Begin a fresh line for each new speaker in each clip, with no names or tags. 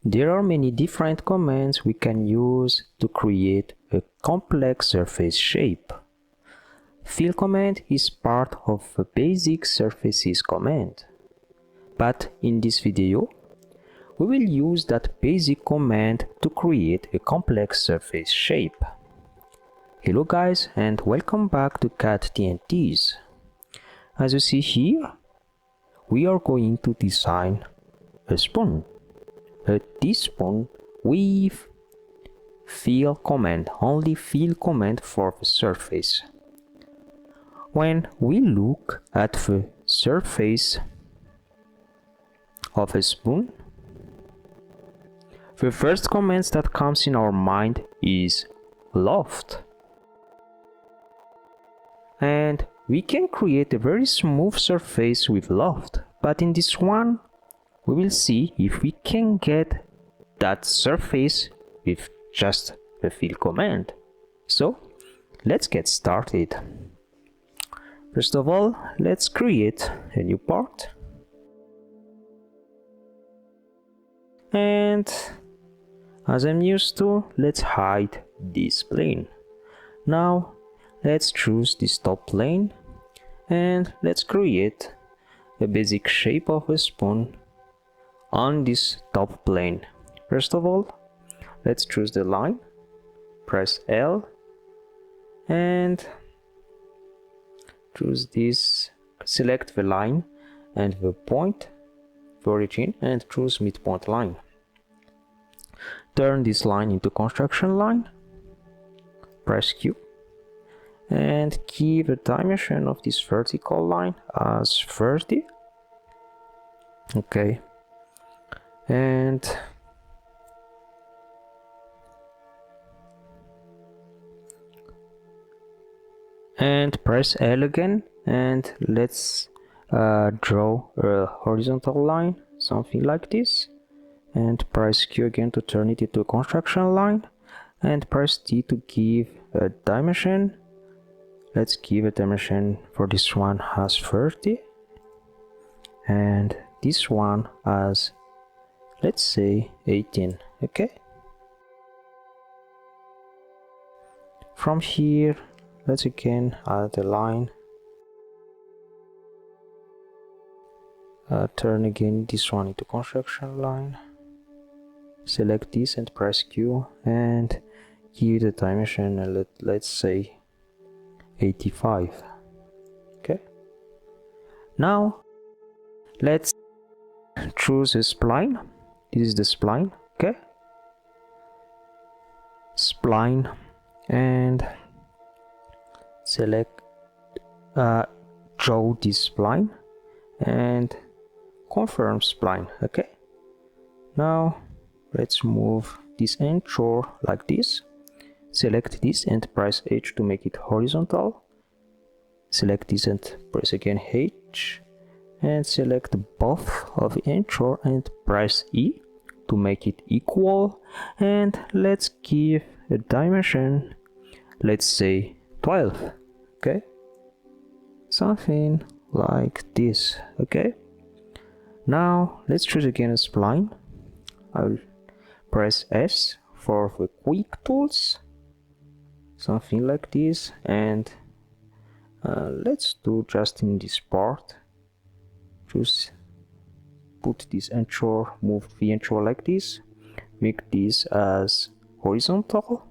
There are many different commands we can use to create a complex surface shape. Fill command is part of a basic surfaces command. But in this video, we will use that basic command to create a complex surface shape. Hello guys, and welcome back to CAD T&Ts. As you see here, we are going to design a spoon. A teaspoon with fill command, only fill command for the surface. When we look at the surface of a spoon, the first command that comes in our mind is loft. And we can create a very smooth surface with loft, but in this one we will see if we can get that surface with just the fill command. So let's get started. First of all, let's create a new part. And as I'm used to, let's hide this plane. Now let's choose this top plane and let's create a basic shape of a spoon on this top plane. First of all, let's choose the line, press L and choose this, select the line and the point, the origin, and choose midpoint line. Turn this line into construction line, press Q and give the dimension of this vertical line as 30. Okay, and press L again and let's draw a horizontal line, something like this, and press Q again to turn it into a construction line and press T to give a dimension. Let's give a dimension for this one as 30 and this one as, let's say, 18. Okay, from here let's again add a line, turn again this one into construction line, select this and press Q and give the dimension and let's say 85. Okay, now let's choose a spline. This is the spline. Okay, spline and select draw this spline and confirm spline. Okay, now let's move this anchor like this, select this and press H to make it horizontal, select this and press again H and select both of the anchor and press E to make it equal, and let's give a dimension, let's say 12. Okay, something like this. Okay, now let's choose again a spline. I'll press S for the quick tools, something like this, and let's do just in this part, choose, put this anchor, move the anchor like this, make this as horizontal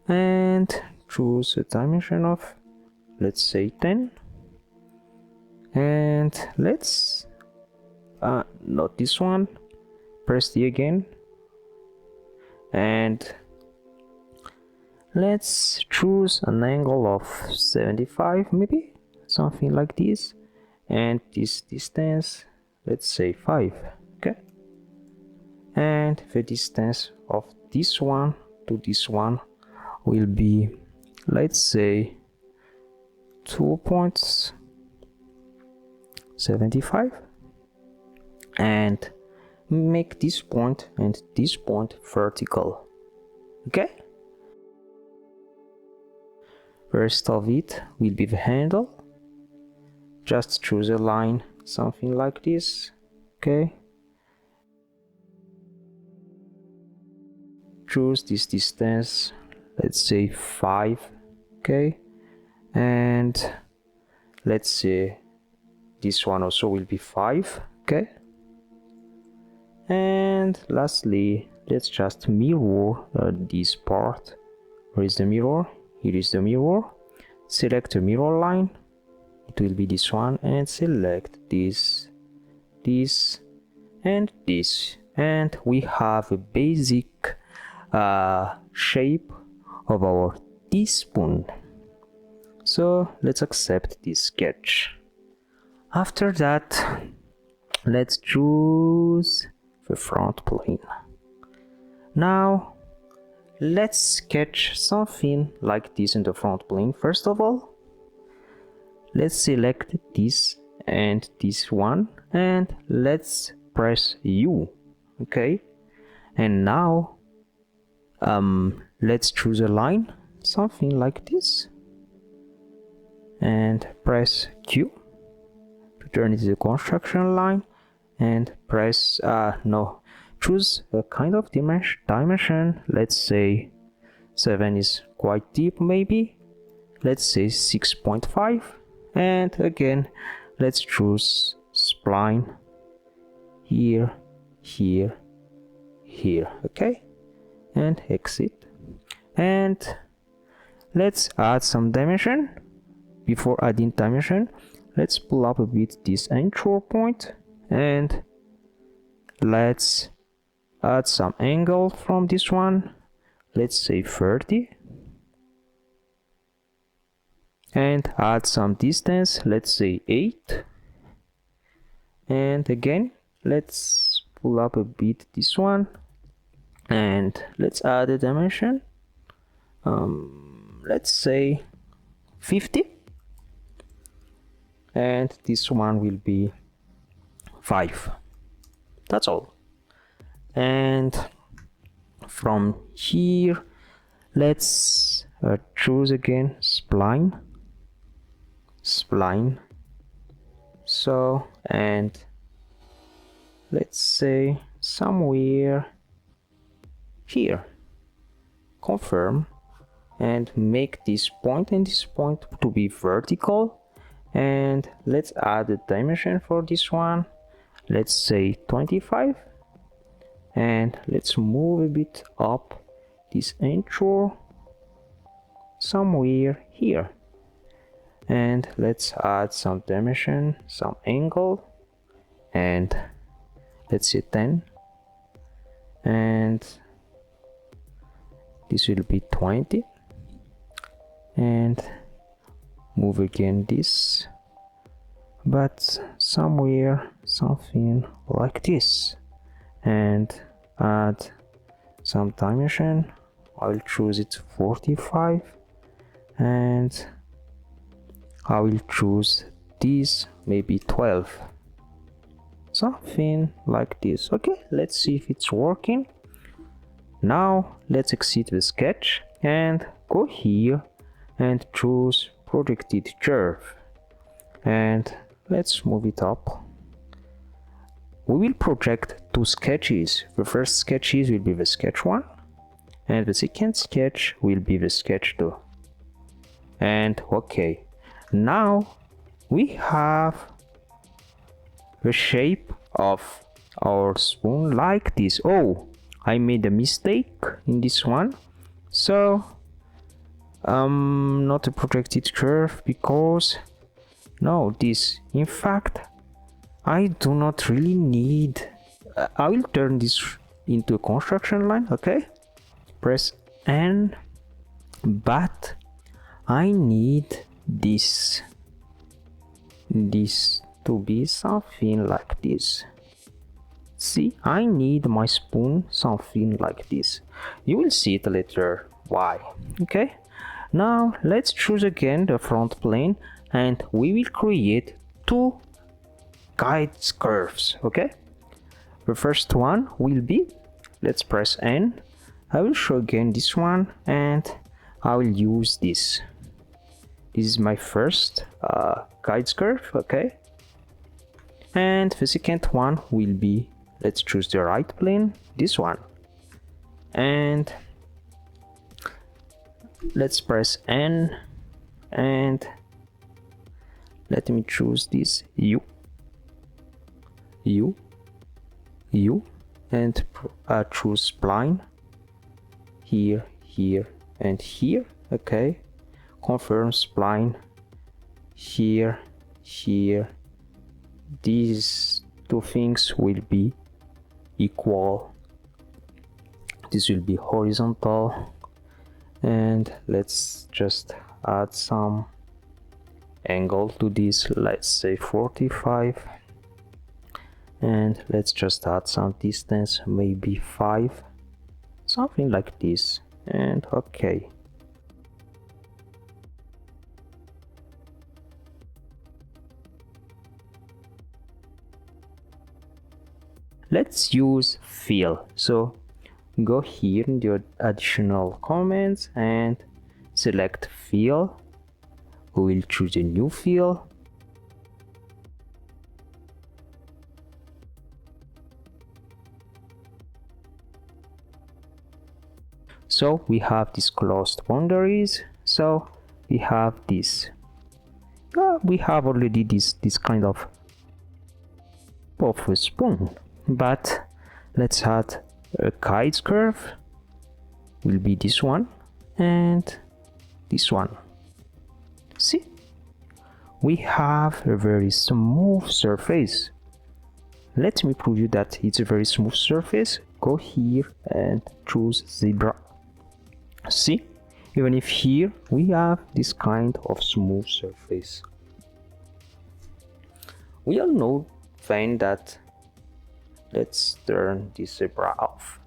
and choose a dimension of, let's say, 10, and let's not this one, press D again and let's choose an angle of 75, maybe something like this, and this distance, let's say 5. Okay, and the distance of this one to this one will be, let's say, 2.75, and make this point and this point vertical. Okay, rest of it will be the handle. Just choose a line, something like this. Okay, choose this distance, let's say 5, okay, and let's say this one also will be 5, okay. And lastly, let's just mirror this part. Where is the mirror? Here is the mirror. Select a mirror line, it will be this one, and select this, this, and this, and we have a basic shape of our teaspoon. So let's accept this sketch. After that, let's choose the front plane. Now let's sketch something like this in the front plane. First of all, let's select this and this one, and let's press U, okay. And now let's choose a line, something like this, and press Q to turn it to a construction line, and press choose a kind of dimension. Let's say 7 is quite deep, maybe let's say 6.5, and again let's choose spline here, here, here, okay, and exit. And let's add some dimension. Before adding dimension, let's pull up a bit this anchor point, and let's add some angle from this one, let's say 30, and add some distance, let's say 8, and again let's pull up a bit this one, and let's add a dimension, let's say 50, and this one will be 5. That's all. And from here, let's choose again spline, so, and let's say somewhere here, confirm, and make this point and this point to be vertical. And let's add a dimension for this one, let's say 25, and let's move a bit up this anchor somewhere here, and let's add some dimension, some angle, and let's say 10, and this will be 20, and move again this, but somewhere something like this, and add some dimension. I'll choose it 45, and I will choose this maybe 12, something like this. Okay, let's see if it's working. Now let's exit the sketch and go here and choose projected curve, and let's move it up. We will project 2 sketches. The first sketches will be the sketch 1, and the second sketch will be the sketch 2. And okay, now we have the shape of our spoon like this. Oh, I made a mistake in this one, so not a projected curve, because no, this, in fact, I do not really need. I will turn this into a construction line, okay, press N, but I need this to be something like this. See, I need my spoon something like this. You will see it later why. Okay, now let's choose again the front plane, and we will create 2 guide curves. Okay, the first one will be, let's press N. I will show again this one, and I will use this. This is my first guide curve. Okay, and the second one will be, let's choose the right plane, this one, and let's press N and let me choose this U and choose spline here, here and here. Okay, confirm spline here, here. These two things will be equal. This will be horizontal, and let's just add some angle to this, let's say 45, and let's just add some distance, maybe 5, something like this, and okay. Let's use fill. So go here in the additional comments and select fill. We will choose a new fill. So we have these closed boundaries. So we have this. We have already this kind of a spoon, but let's add a guide curve. Will be this one and this one. See, we have a very smooth surface. Let me prove you that it's a very smooth surface. Go here and choose zebra. See, even if here we have this kind of smooth surface. We all know then that let's turn this zebra off.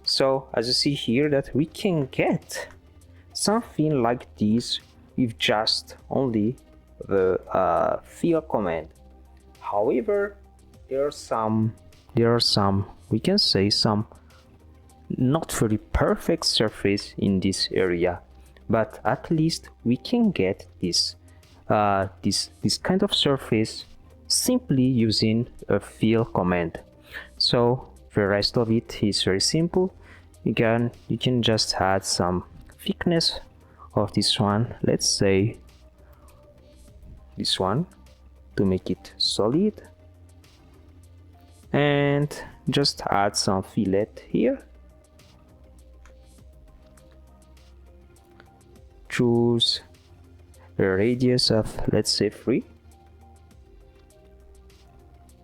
So as you see here that we can get something like this with just only the fill command. However, there are some we can say some not very perfect surface in this area, but at least we can get this this kind of surface simply using a fill command. So the rest of it is very simple. You can just add some thickness of this one, let's say this one, to make it solid, and just add some fillet here. Choose a radius of, let's say, 3.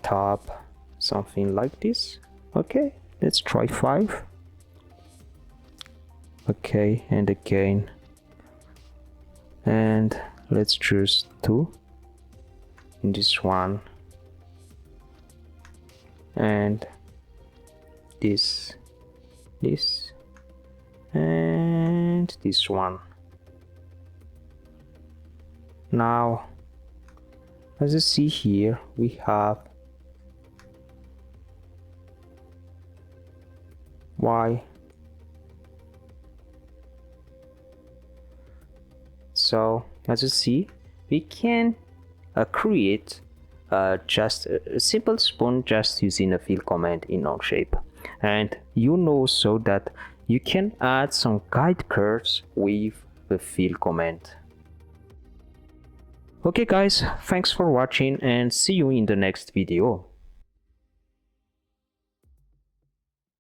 Top something like this. Okay, let's try 5. Okay, and again, and let's choose 2 in this one, and this and this one. Now as you see here, we have Y. So as you see, we can create just a simple spoon just using a fill command in Onshape, and you know so that you can add some guide curves with the fill command. Okay guys, thanks for watching and see you in the next video.